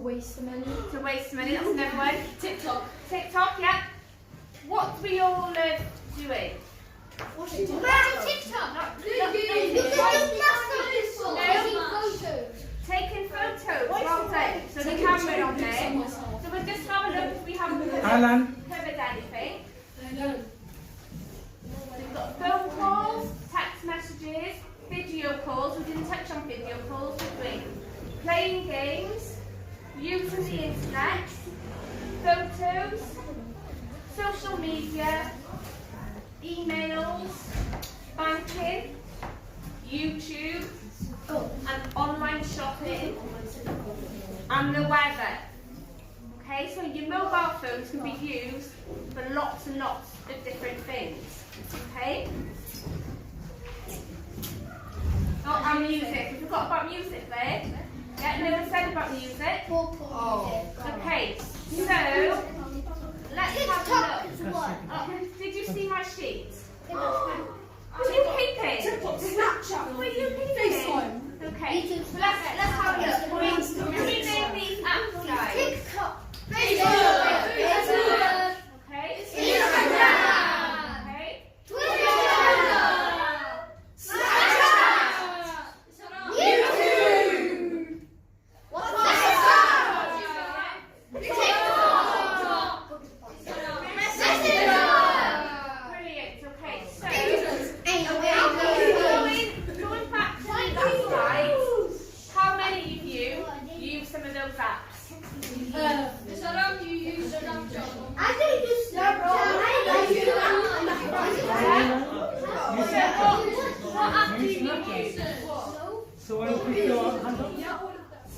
waste money. To waste money, that's another one. TikTok. TikTok, yeah. What we all doing? What's it doing? TikTok. Taking photos. Well done. So the camera on there. So we'll just have a look if we haven't covered anything. We've got phone calls, text messages, video calls. We didn't touch on video calls, did we? Playing games, using the internet, photos, social media, emails, banking, YouTube, and online shopping, and the weather. Okay, so your mobile phones can be used for lots and lots of different things. Okay? Oh, and music. We forgot about music there. Yeah, never said about music. Okay, so let's have a look. Did you see my sheet? What are you keeping? Snapchat. What are you keeping? Okay, so let's have a look. Can we name these apps, guys? TikTok. Okay. Instagram. Okay. Twitter.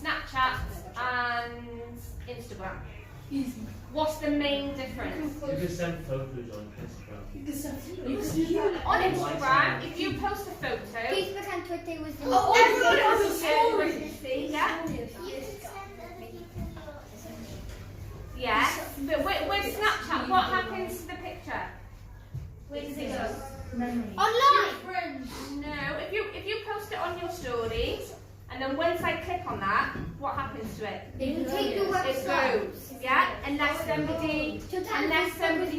Snapchat and Instagram. What's the main difference? You can send photos on Instagram. On Instagram, if you post a photo, Facebook and Twitter was the everyone else can see, yeah? Yes, but with Snapchat, what happens to the picture? Where does it go? online. No, if you post it on your stories, and then once I click on that, what happens to it? You take the It website. goes, yeah? Unless somebody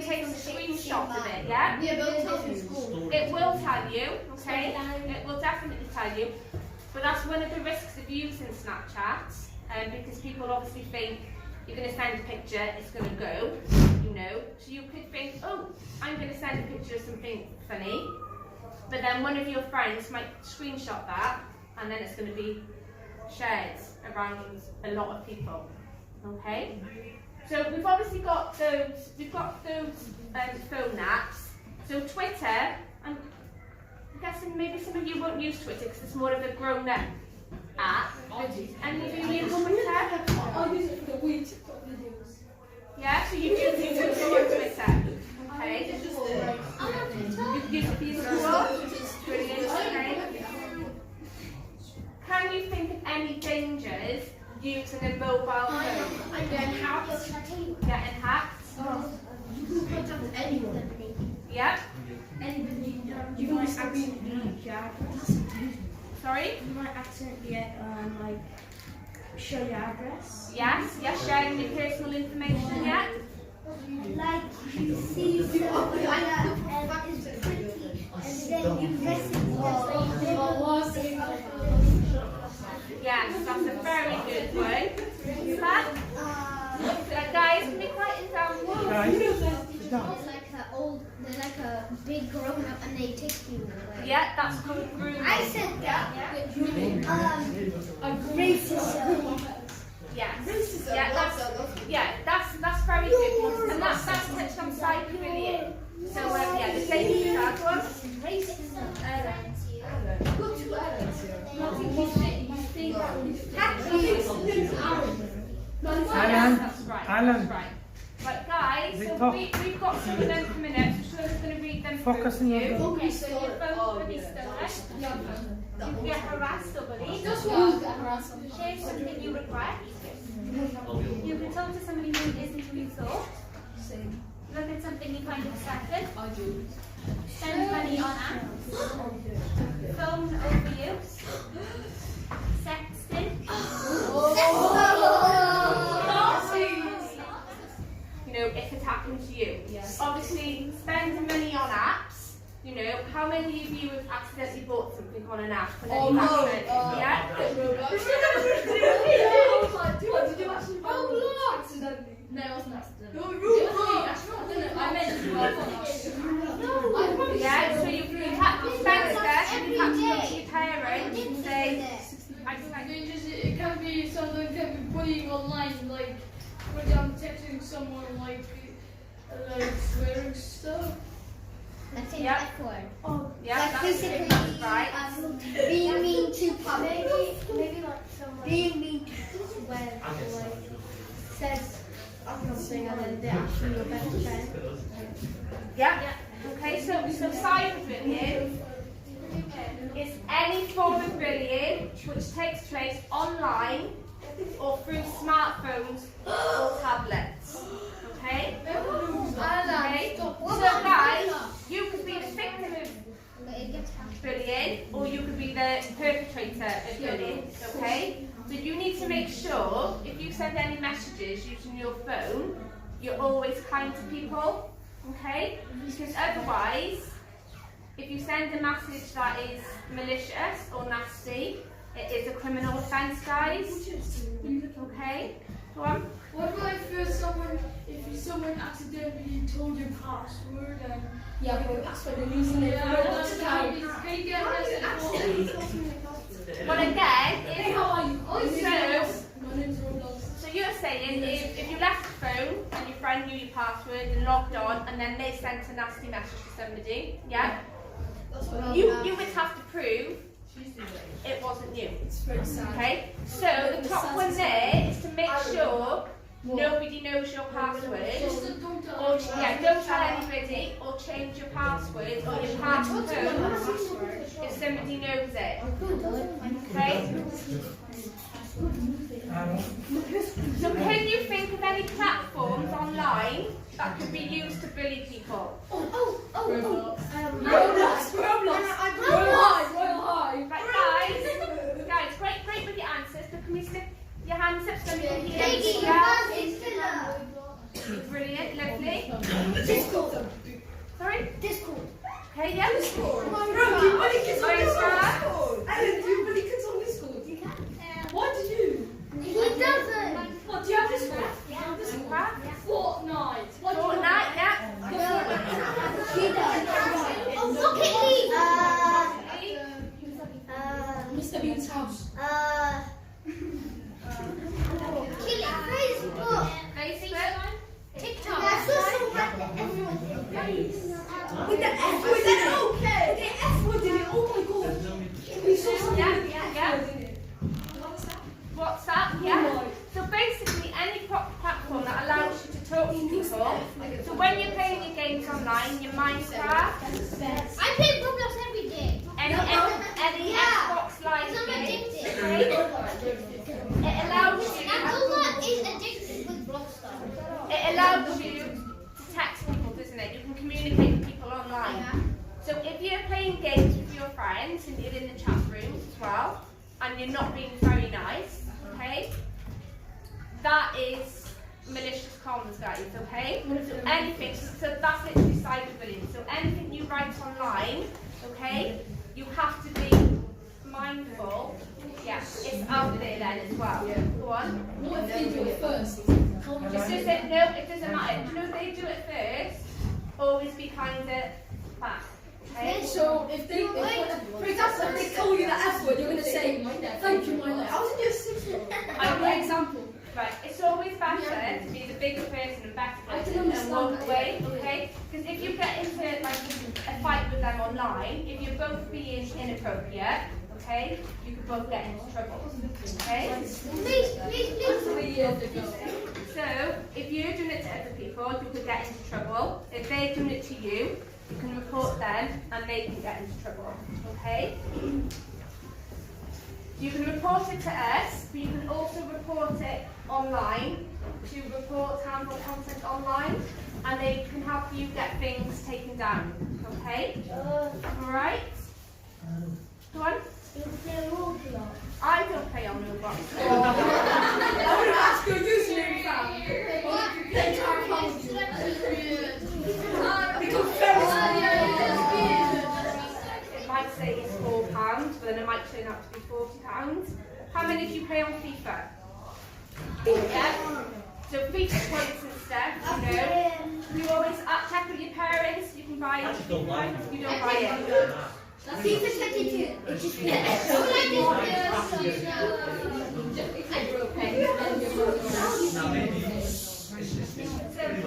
takes a screenshot of it, yeah? Yeah, they'll tell you school. It will tell you, okay? It will definitely tell you. But that's one of the risks of using Snapchat, because people obviously think you're going to send a picture, it's going to go, you know. So you could think, oh, I'm going to send a picture of something funny, but then one of your friends might screenshot that, and then it's going to be shared around a lot of people. Okay? So we've obviously got those phone apps. So Twitter, I'm guessing maybe some of you won't use Twitter because it's more of a grown-up app. Any of you use Twitter? I use it for the weed TikTok videos. Yeah, so you use it for your Twitter. Okay. You use it for your school? Brilliant, okay. Can you think of any dangers using a mobile phone? I'm getting hacked. Getting hacked? You can contact anyone. Yeah? Anybody. You might accidentally Sorry? You might accidentally show your address. Yes, sharing your personal information, yeah? Like you see someone that is pretty, and then you message Yes, that's a very good one. Guys, can we quiet it down? They're like a big grown up and they take you away. Yeah, that's called grooming. I said that. Racism. Yeah, that's very good. And that's touched on cyberbullying. So yeah, the same that one. Racism. That's right. Right, guys, so we've got some of them coming up. So Shirley's going to read them Focus on you. your phone. Okay, so your phone will be stolen. You get harassed somebody. Share something you regret. You can talk to somebody who isn't who you thought. Look at something you find distracted. Spend money on apps. Phone overuse. Sexting. You know, how many of you have accidentally bought something on an app? And then Oh, you've no. accidentally- yeah? Did you actually accidentally? No, it wasn't accident. No, It Roblox. wasn't an accident. I meant to do it. Yeah, so you have to spend stuff and you have to go to your parents and say, I just like, It can be something, can be bullying online, like when I'm texting someone, like swearing stuff. That's Yeah. F word. yeah, Like that's physically that's right. being mean to public. Maybe like someone Being mean to when like says something and then they're actually your best friend. Yeah. Okay, so cyber bullying is any form of bullying which takes place online or through smartphones or tablets. Okay? Okay? So guys, you could be the victim of bullying or you could be the perpetrator of bullying. Okay? So you need to make sure if you send any messages using your phone, you're always kind to people. Okay? Because otherwise, if you send a message that is malicious or nasty, it is a criminal offence, guys. Okay? Go on. What about if someone accidentally told your password and Yeah, but password and using it for Roblox account. can you get arrested for? Well, again, Hey, how are you? Oh, My name's Roblox. so you're saying if you left the phone and your friend knew your password and logged on and then they sent a nasty message to somebody, yeah? You would have to prove it wasn't you. It's very sad. Okay? So the top one there is to make sure nobody knows your password. Don't tell Or anyone. don't tell anybody or change your password or your passcode if somebody knows it. Okay? So can you think of any platforms online that could be used to bully people? Roblox. Right, guys, great with your answers, but can we stick your hands up so we can hear Peggy, you? your Yeah. buzz is still Brilliant, lovely. Discord. Sorry? Discord. Okay, yeah. Bro, do you bully kids on Are you Discord? sure? Ellen, do you bully kids on Discord? What do you? He doesn't. What, do you have Discord? Fortnite. Fortnite, yeah. He does. Oh, Rocket League. Mr. Bean's house. Kill it. Facebook. Facebook. TikTok. That's also what everyone thinks. With the F word, that's okay. The F word in it, oh my god. We saw something Yeah, with the F yeah. word in it. WhatsApp, yeah. So basically any platform that allows you to talk to people. So when you're playing your games online, your Minecraft, I play Roblox every day. any Yeah. Xbox Live I'm game, addicted. okay? It allows you And Roblox is addicted with Blockstar. It allows you to text people, doesn't it? You can communicate with people online. So if you're playing games with your friends and you're in the chat rooms as well, and you're not being very nice, okay? That is malicious comms, guys, okay? So anything, so that's literally cyberbullying. So anything you write online, okay, you have to be mindful. Yeah, it's out there then as well. Go on. What if they do it first? It doesn't matter. You know, if they do it first, always be kind of back. Okay? So if they, for example, if they call you the F word, you're going to say, thank you, my love. I was in your sister. I'm an example. Right, it's always better to be the bigger person and better I can person and understand walk that, away, okay? Because if you get into like a fight with them online, if you're both being inappropriate, okay, you could both get into trouble, okay? Please. 3 years ago. So, if you're doing it to other people, you could get into trouble. If they're doing it to you, you can report them and they can get into trouble, okay? You can report it to us, but you can also report it online to report harmful content online, and they can help you get things taken down, okay? Alright? Go on. I don't play on Roblox. I would ask your username, fam. They can't help you. Because turn out to be £40. How many do you play on FIFA? Yeah? So FIFA points and stuff, you know. You always check with your parents, you can buy it, you don't buy it. FIFA 22. It's just So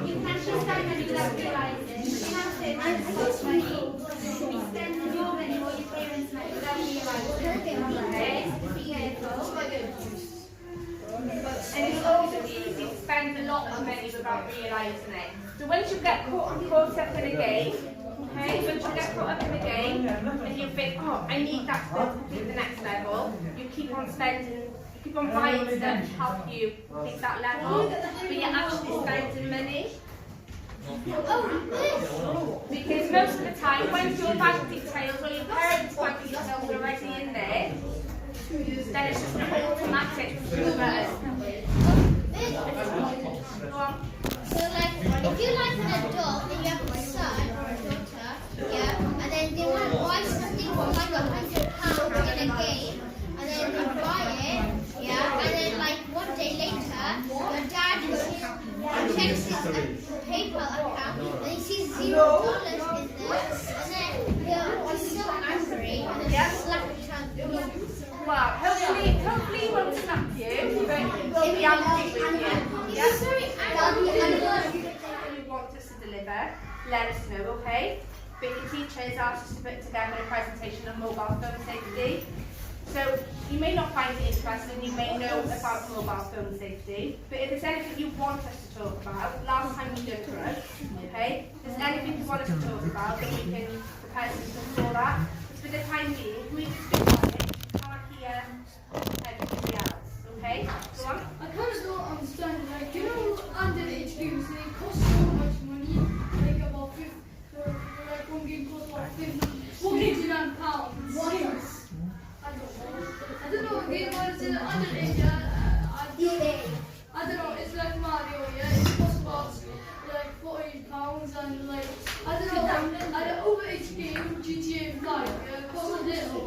you can spend money without realising. You can say money costs money. You spend your money or your parents' money without realising. Okay? Be careful. And it's also easy to spend a lot of money without realising it. So once you get caught up in a game, okay, once you get caught up in a game and you think, oh, I need that to complete the next level, you keep on spending, you keep on buying stuff to help you complete that level, but you're actually spending money. Because most of the time, once your bank details or your parents' bank details are already in there, then it's just an automatic So like, if you like an adult and you have a son or a daughter, yeah, and then they want to buy something for like £100 in a game, and then they buy it, yeah, and then like 1 day later, your dad checks his PayPal account and he sees $0 in there, and then he's so angry and then slap the child. Well, hopefully he won't slap you, but he'll be angry with you. Yeah? If you want us to deliver, let us know, okay? But your teacher has asked us to put together a presentation on mobile phone safety. So you may not find it interesting, you may know about mobile phone safety, but if there's anything you want us to talk about, last time we did for us, okay? If there's anything you want us to talk about, then we can prepare something for that. But for the time being, we just be quiet. Everybody else, okay? Go on. I kind of don't understand, like, you know, underage games, they cost so much money, like about 50, like one game costs about £59. Yes. I don't know what game was in underage, I don't know, it's like Mario, yeah, it costs about like £40 and like, I don't know, an overage game, GTA 5, yeah, it costs a little.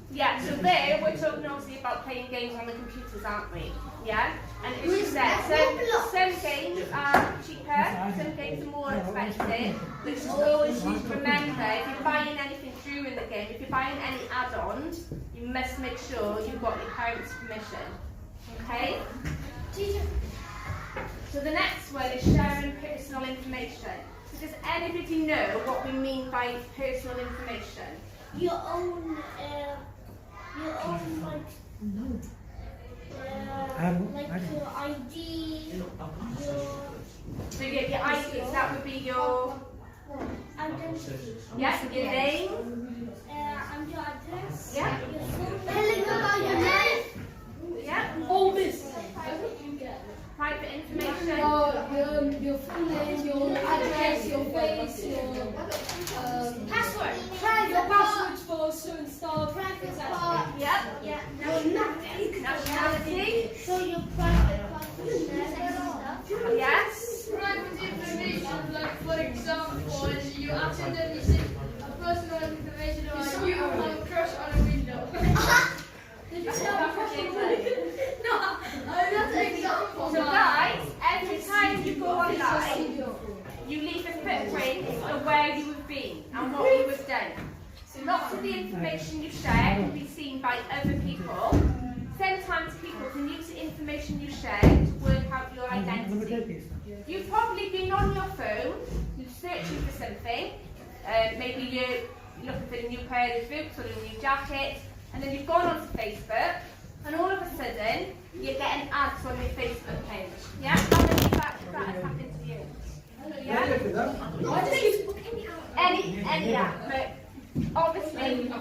Yeah, so there we're talking obviously about playing games on the computers, aren't we? Yeah? And as you said, some games are cheaper, some games are more expensive, but just always remember, if you're buying anything during the game, if you're buying any add-ons, you must make sure you've got your parents' permission. Okay? So the next one is sharing personal information. So does anybody know what we mean by personal information? Your own like your ID, So you get your ID, that would be your identity. yes, your name. And your address. Yeah. Your phone number. Yeah. All this. Private information. Your full name, your address, your face, your Password. your passwords for certain stuff. Private part. Yep. Yeah. Nationality. So your private part and stuff. Yes. Private information, like for example, you accidentally see a personal information about you have a crush on a window. Did you tell me? No, that's an example. So guys, every time you go online, you leave a footprint of where you have been and what you have done. So lots of the information you share can be seen by other people. Sometimes people can use the information you share to work out your identity. You've probably been on your phone, you're searching for something, maybe you're looking for a new pair of boots or a new jacket, and then you've gone onto Facebook, and all of a sudden, you're getting ads on your Facebook page. Yeah? How many of that has happened to you? Yeah? Any ad, but obviously,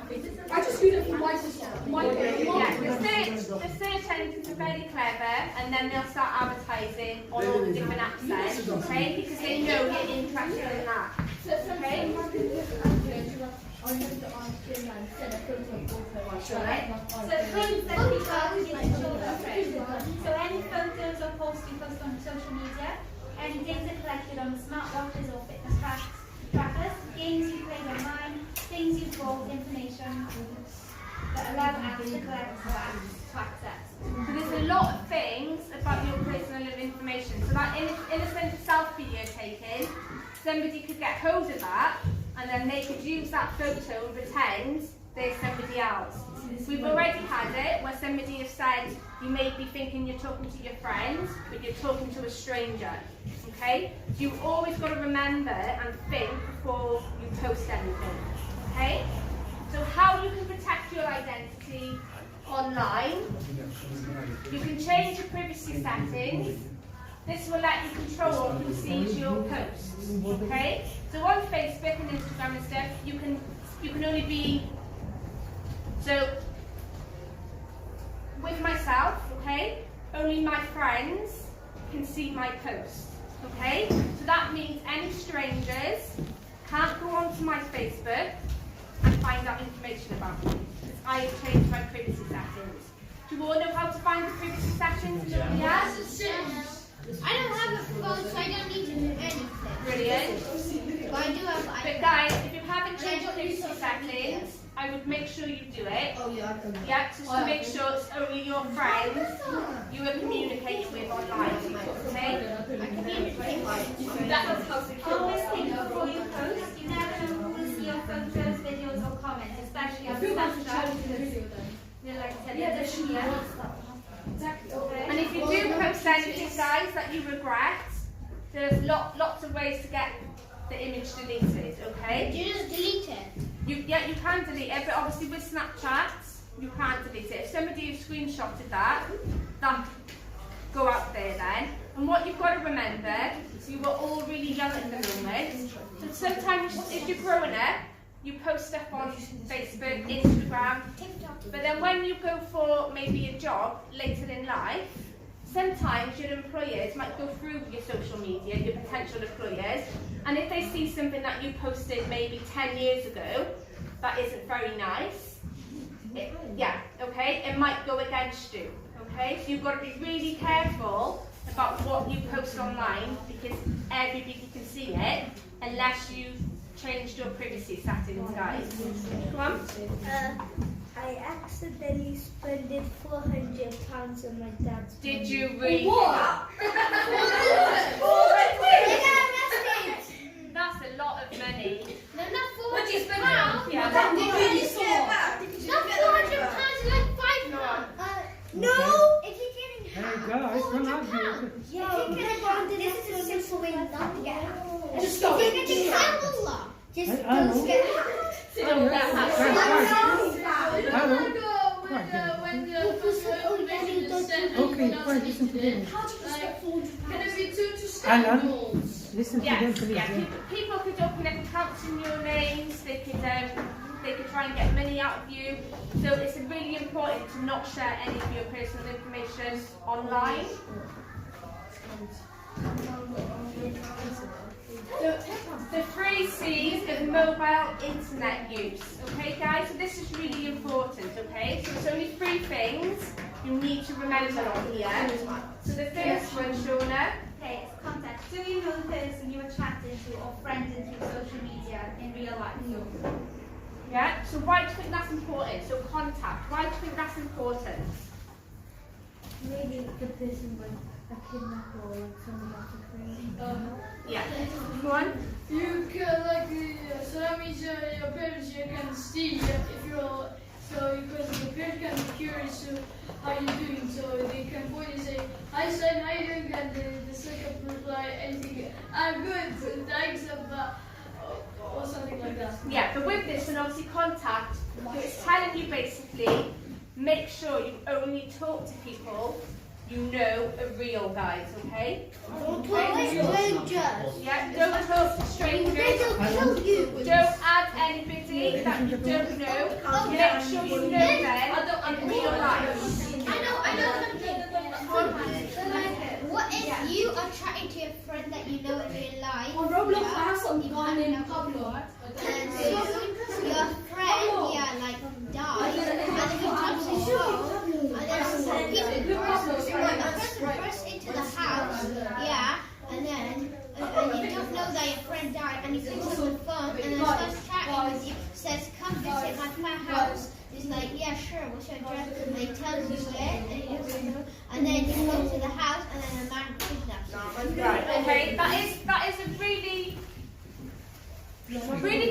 I just use it for my sister. yeah, the search engines are very clever, and then they'll start advertising on all the different accents, okay? Because they know you're interested in that. Okay? So phone so any photos or posts you post on social media, any data collected on smartwatches or fitness trackers, games you played online, things you call information that allow apps to collect or to access. So there's a lot of things about your personal information. So that innocent self-video taking, somebody could get hold of that and then they could use that photo and pretend they're somebody else. We've already had it where somebody has said you may be thinking you're talking to your friend, but you're talking to a stranger. Okay? So you've always got to remember and think before you post anything. Okay? So how you can protect your identity online, you can change your privacy settings. This will let you control who sees your posts. Okay? So on Facebook and Instagram and stuff, you can only be, so with myself, okay, only my friends can see my posts. Okay? So that means any strangers can't go onto my Facebook and find out information about me. Because I have changed my privacy settings. Do you all know how to find the privacy settings? Yes? I don't have a phone, so I don't need to do anything. Brilliant. But I do have. But guys, if you haven't changed privacy settings, I would make sure you do it. Oh yeah. Yeah, just to make sure it's only your friends you are communicating with online. Okay? That's how secure. Always think before you post. You never know who will see your photos, videos, or comments, especially on Snapchat. Like I said, yeah. Exactly. And if you do post anything, guys, that you regret, there's lots of ways to get the image deleted. Okay? You just delete it. You can delete it, but obviously with Snapchat, you can't delete it. If somebody has screenshotted that go out there then. And what you've got to remember, is you were all really young at the moment, so sometimes if you're growing up, you post stuff on Facebook, Instagram, but then when you go for maybe a job later in life, sometimes your employers might go through your social media, your potential employers, and if they see something that you posted maybe 10 years ago that isn't very nice, it might go against you. Okay, so you've got to be really careful about what you post online because everybody can see it unless you've changed your privacy settings, guys. Go on. I accidentally spent £400 on my dad's. Did you really? What? That's a lot of money. No, not £400. What did you spend it? Yeah. Not £400, like £5. No! If you're getting Hey guys, come out here. this is a simple way not to get hacked. Just stop You're it. getting $5. Just I know. don't get hacked. Hello. Okay, fine, listen to them. Can it be 2 to Alan, standards? listen to them Yes, please. yeah. People could open up accounts in your names. They could try and get money out of you. So it's really important to not share any of your personal information online. The 3 C's of mobile internet use. Okay, guys. So this is really important. Okay. So there's only 3 things you need to remember on here. So the first one, Shauna. Okay, it's contact. Do you know the person you are chatting to or friending through social media in real life? Yeah, so why do you think that's important? So contact, why do you think that's important? Maybe the person with a kidnapper or like someone else is crazy. Yeah, go on. You can so that means your parents can see if you're because the parents can be curious to how you're doing, so they can point and say, "Hi son, how you doing?" And the second reply anything, "I'm good, thanks," or something like that. Yeah, but with this one, obviously contact, it's telling you basically, make sure you only talk to people you know are real, guys, okay? Don't talk to strangers. Yeah, don't talk to strangers. They'll kill you. Don't add anybody that you don't know. Make sure you know them in real life. I know something. What if you are chatting to a friend that you know in real life? On Roblox, I have some guy named Pablo. And so your friend, like dies, and then he touches his phone, and then some people burst into the house, and then you don't know that your friend died, and he picks up the phone and then starts chatting with you, says what's your address, and they tell you it, and then you go to the house, and then a man kidnaps you. Right, okay, that is a really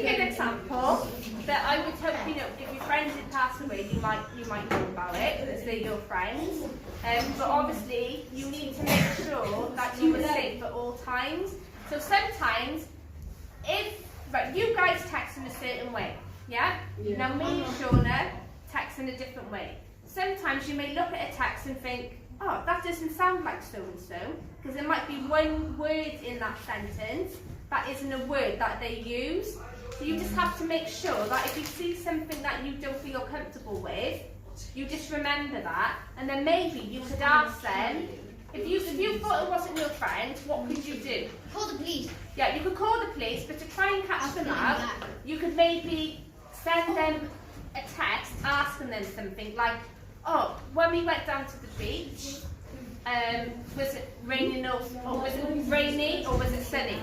good example that I would hope, you know, if your friends had passed away, you might know about it because they're your friends. But obviously, you need to make sure that you are safe at all times. So sometimes, if you guys text in a certain way, yeah? Now me and Shauna text in a different way. Sometimes you may look at a text and think, oh, that doesn't sound like so and so, because there might be one word in that sentence that isn't a word that they use. So you just have to make sure that if you see something that you don't feel comfortable with, you just remember that, and then maybe you could ask them, if you thought it wasn't your friend, what could you do? Call the police. Yeah, you could call the police, but to try and catch them out, you could maybe send them a text asking them something like, oh, when we went down to the beach, was it raining or was it rainy or was it sunny?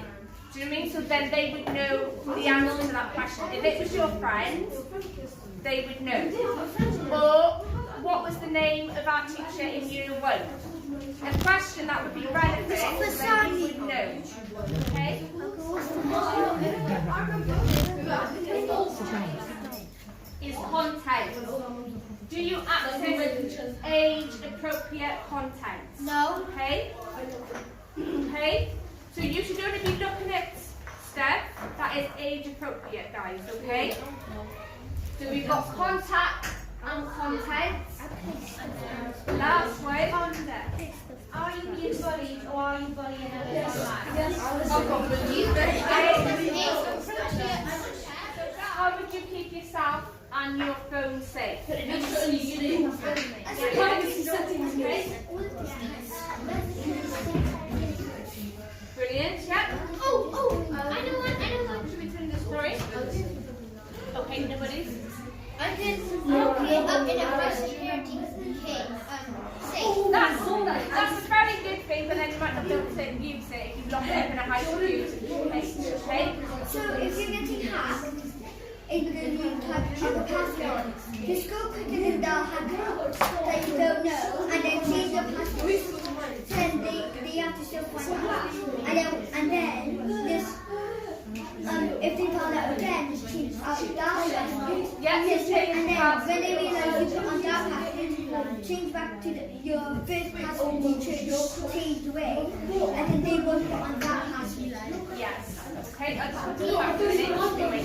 Do you know what I mean? So then they would know the answer to that question. If it was your friend, they would know. Or what was the name of our teacher in year 1? A question that would be relevant, then you would know. Okay? Is content. Do you access age-appropriate content? No. Okay? Okay? So you should only be looking at stuff that is age-appropriate, guys, okay? So we've got contact and content. Last one. Are you being bullied or are you bullying others? How would you keep yourself and your phone safe? Brilliant, yeah? I know one. Should we turn this story? Okay, nobody's? I can look it up in a security case. That's a very good thing, but then you might not be able to use it if you lock it up in a high security case, okay? So if you're getting hacked, in the new type of password, the school could give the hacker that you don't know, and then change the password, then they have to still find out. And then this, if they found out again, just change out that password. Yes, And then when they realize you put on that password, change back to your first password you changed away, and then they will put on that password. Yes. Okay, I just want to go back to the next story.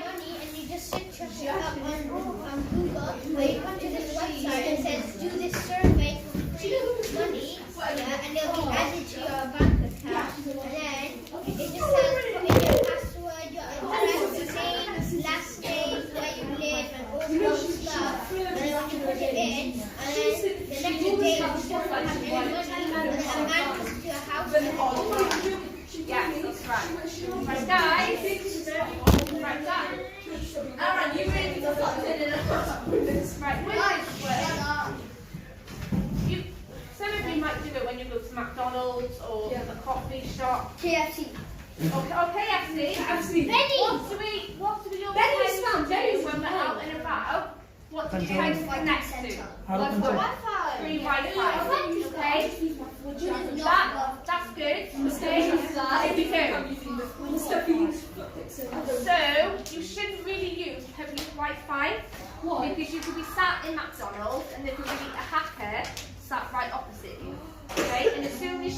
Money, and you just search it up on Google, or you come to this website and says do this survey for free money, yeah, and they'll be added to your bank account. And then it just says put in your password, your address, name, last name, where you live, and all those stuff. And then when you put it in, and then the next day you still don't have any money, and then a man comes to your house and Yes, that's right. Right, guys. Right, done. Aaron, you ready to start doing it? Right, some of you might do it when you go to McDonald's or a coffee shop. KFC. Okay, KFC. What do we all tend to do when we're out and about? What do you tend to connect to? Wi-Fi. Free Wi-Fi. Okay? That's good. Okay? So, you shouldn't really use public Wi-Fi because you could be sat in McDonald's and there could be a hacker sat right opposite you. Okay? And as soon as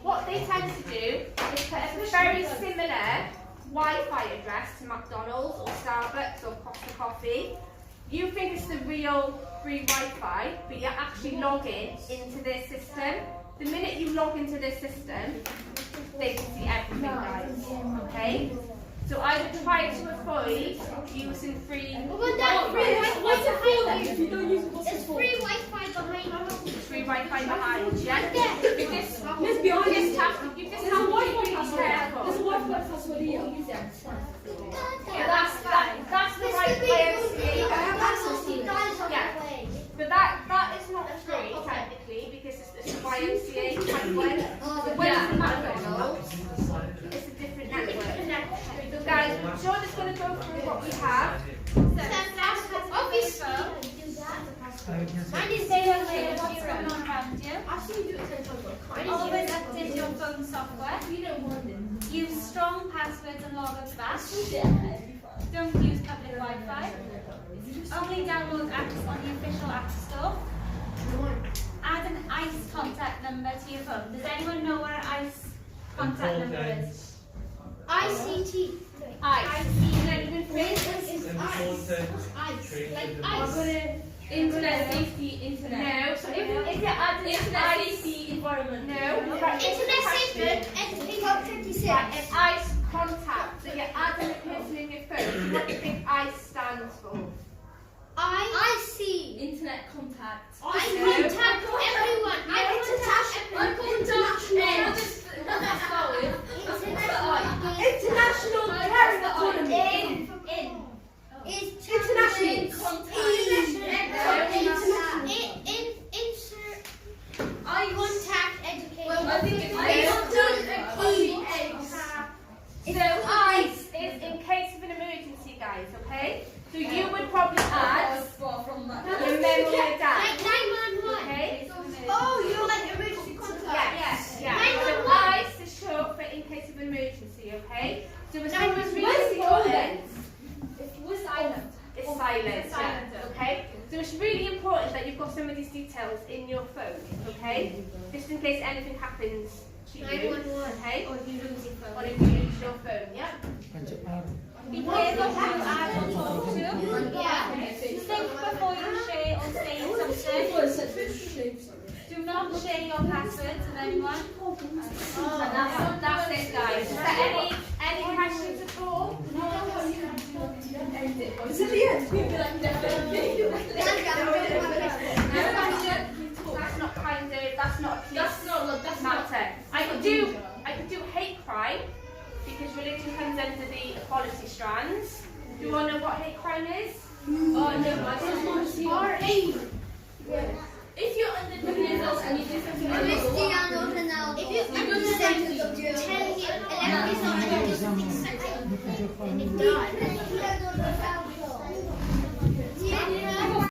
what they tend to do is put a very similar Wi-Fi address to McDonald's or Starbucks or Costa Coffee. You think it's the real free Wi-Fi, but you're actually logging into their system. The minute you log into their system, they can see everything, guys. Okay? So I would try to avoid using free Wi-Fi. What's the free Wi-Fi? There's free Wi-Fi behind you. Free Wi-Fi behind, yeah? Let's be honest. You just have to be There's a careful. Wi-Fi password here. Yeah, that's the right way of seeing it. Yeah. But that is not free technically because it's a YMCA type one. So when it's a McDonald's, it's a different network. So guys, Sean is going to go through what we have. So Mine is stay aware of what's going on around you. I've seen you do it 10 times. Always update your phone software. Use strong passwords and logins back. Don't use public Wi-Fi. Only download apps on the official App Store. Add an ICE contact number to your phone. Does anyone know what an ICE contact number is? ICT. ICE. Internet safety, internet. No. So if you add an Internet ICE, safety environment. no. Internet safety. Top 56. Right, an ICE contact. So you're adding a person in your phone. What do you think ICE stands for? IC. Internet contact. I contact everyone. I International Parent Economy. International contact education. Well, I think it's So ICE is in case of an emergency, guys. Okay. So you would probably add your memory of that. Like 911. Okay. Oh, you're like emergency contact. Yes. Yeah. 911. So ICE is short for in case of an emergency. Okay. So if someone's really important, We're silent. it's silent. Yeah. Okay. So it's really important that you've got some of these details in your phone. Okay. Just in case anything happens to you. 911. Okay. Or you lose your phone. Or if you lose your phone. Yeah. Be careful who you add or talk to. Yeah. Think before you share or say something. Do not share your passwords with anyone. That's it, guys. Is there any questions at all? Is it the end? We'll be like, That's not kind of. That's not a police matter. I could do hate crime because religion comes under the equality strands. Do you want to know what hate crime is? Oh, no, I don't want to see. R8. If you're under the middle and you do something Honesty